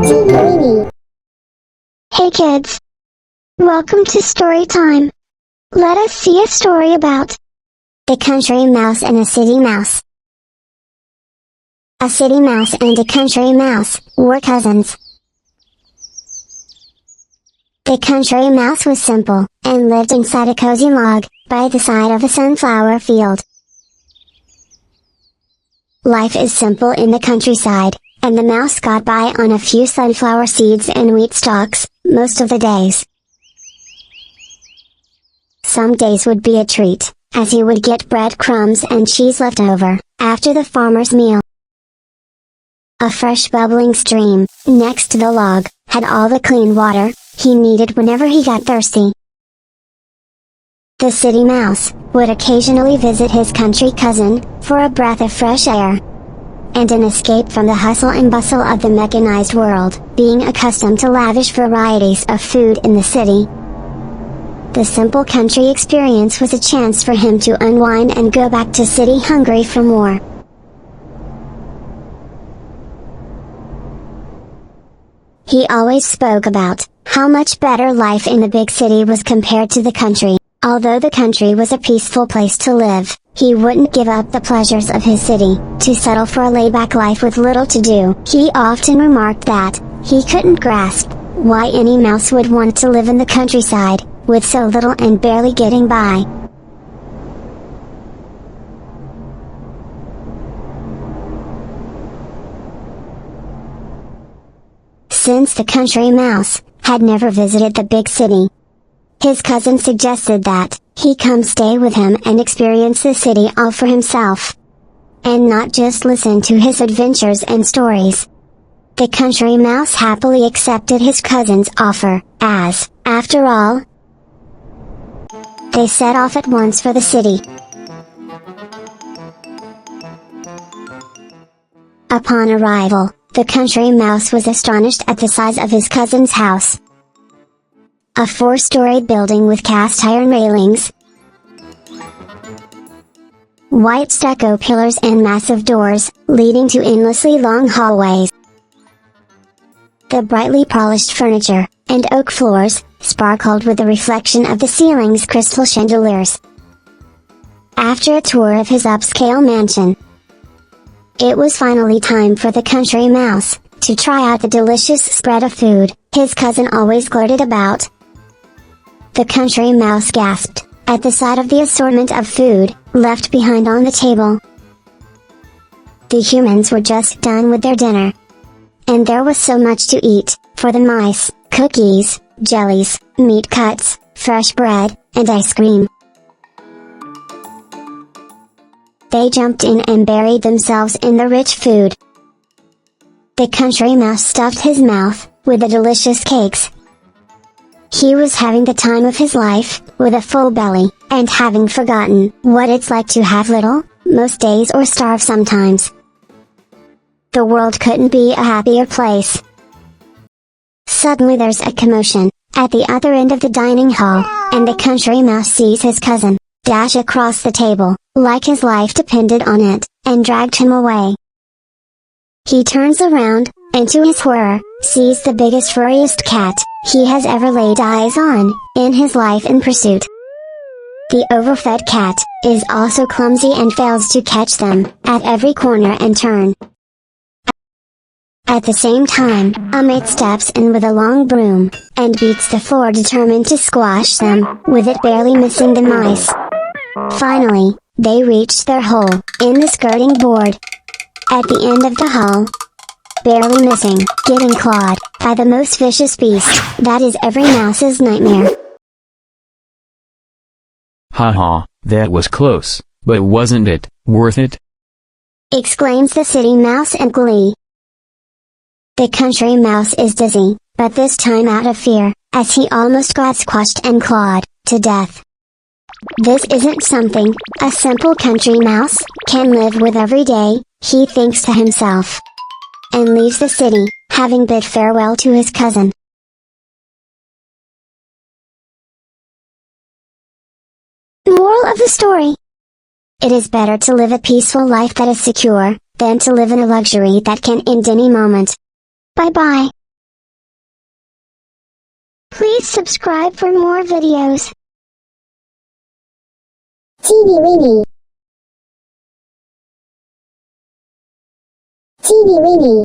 TeenyWeeny. Hey kids! Welcome to story time. Let us see a story about a country mouse and a city mouse. A city mouse and a country mouse were cousins. The country mouse was simple, and lived inside a cozy log, by the side of a sunflower field. Life is simple in the countryside, and the mouse got by on a few sunflower seeds and wheat stalks, most of the days. Some days would be a treat, as he would get breadcrumbs and cheese left over, after the farmer's meal. A fresh bubbling stream, next to the log, had all the clean water he needed whenever he got thirsty. The city mouse would occasionally visit his country cousin, for a breath of fresh air and an escape from the hustle and bustle of the mechanized world, being accustomed to lavish varieties of food in the city. The simple country experience was a chance for him to unwind and go back to city hungry for more. He always spoke about how much better life in the big city was compared to the country. Although the country was a peaceful place to live, he wouldn't give up the pleasures of his city, to settle for a laid-back life with little to do. He often remarked that he couldn't grasp why any mouse would want to live in the countryside, with so little and barely getting by. Since the country mouse had never visited the big city, his cousin suggested that he come stay with him and experience the city all for himself, and not just listen to his adventures and stories. The country mouse happily accepted his cousin's offer, as, after all, they set off at once for the city. Upon arrival, the country mouse was astonished at the size of his cousin's house. A 4-story building with cast iron railings, white stucco pillars and massive doors, leading to endlessly long hallways. The brightly polished furniture, and oak floors, sparkled with the reflection of the ceiling's crystal chandeliers. After a tour of his upscale mansion, it was finally time for the country mouse to try out the delicious spread of food his cousin always gloated about. The country mouse gasped at the sight of the assortment of food left behind on the table. The humans were just done with their dinner, and there was so much to eat for the mice: cookies, jellies, meat cuts, fresh bread, and ice cream. They jumped in and buried themselves in the rich food. The country mouse stuffed his mouth with the delicious cakes. He was having the time of his life, with a full belly, and having forgotten what it's like to have little, most days, or starve sometimes. The world couldn't be a happier place. Suddenly there's a commotion at the other end of the dining hall, and the country mouse sees his cousin dash across the table, like his life depended on it, and dragged him away. He turns around, and to his horror, sees the biggest furriest cat he has ever laid eyes on in his life in pursuit. The overfed cat is also clumsy and fails to catch them at every corner and turn. At the same time, a mate steps in with a long broom and beats the floor, determined to squash them, with it barely missing the mice. Finally, they reach their hole in the skirting board at the end of the hall, barely missing getting clawed by the most vicious beast that is every mouse's nightmare. Haha, that was close, but wasn't it worth it? Exclaims the city mouse in glee. The country mouse is dizzy, but this time out of fear, as he almost got squashed and clawed to death. This isn't something a simple country mouse can live with every day, he thinks to himself, and leaves the city, having bid farewell to his cousin. Moral of the story: It is better to live a peaceful life that is secure, than to live in a luxury that can end any moment. Bye bye. Please subscribe for more videos. TeenyWeeny. TeenyWeeny.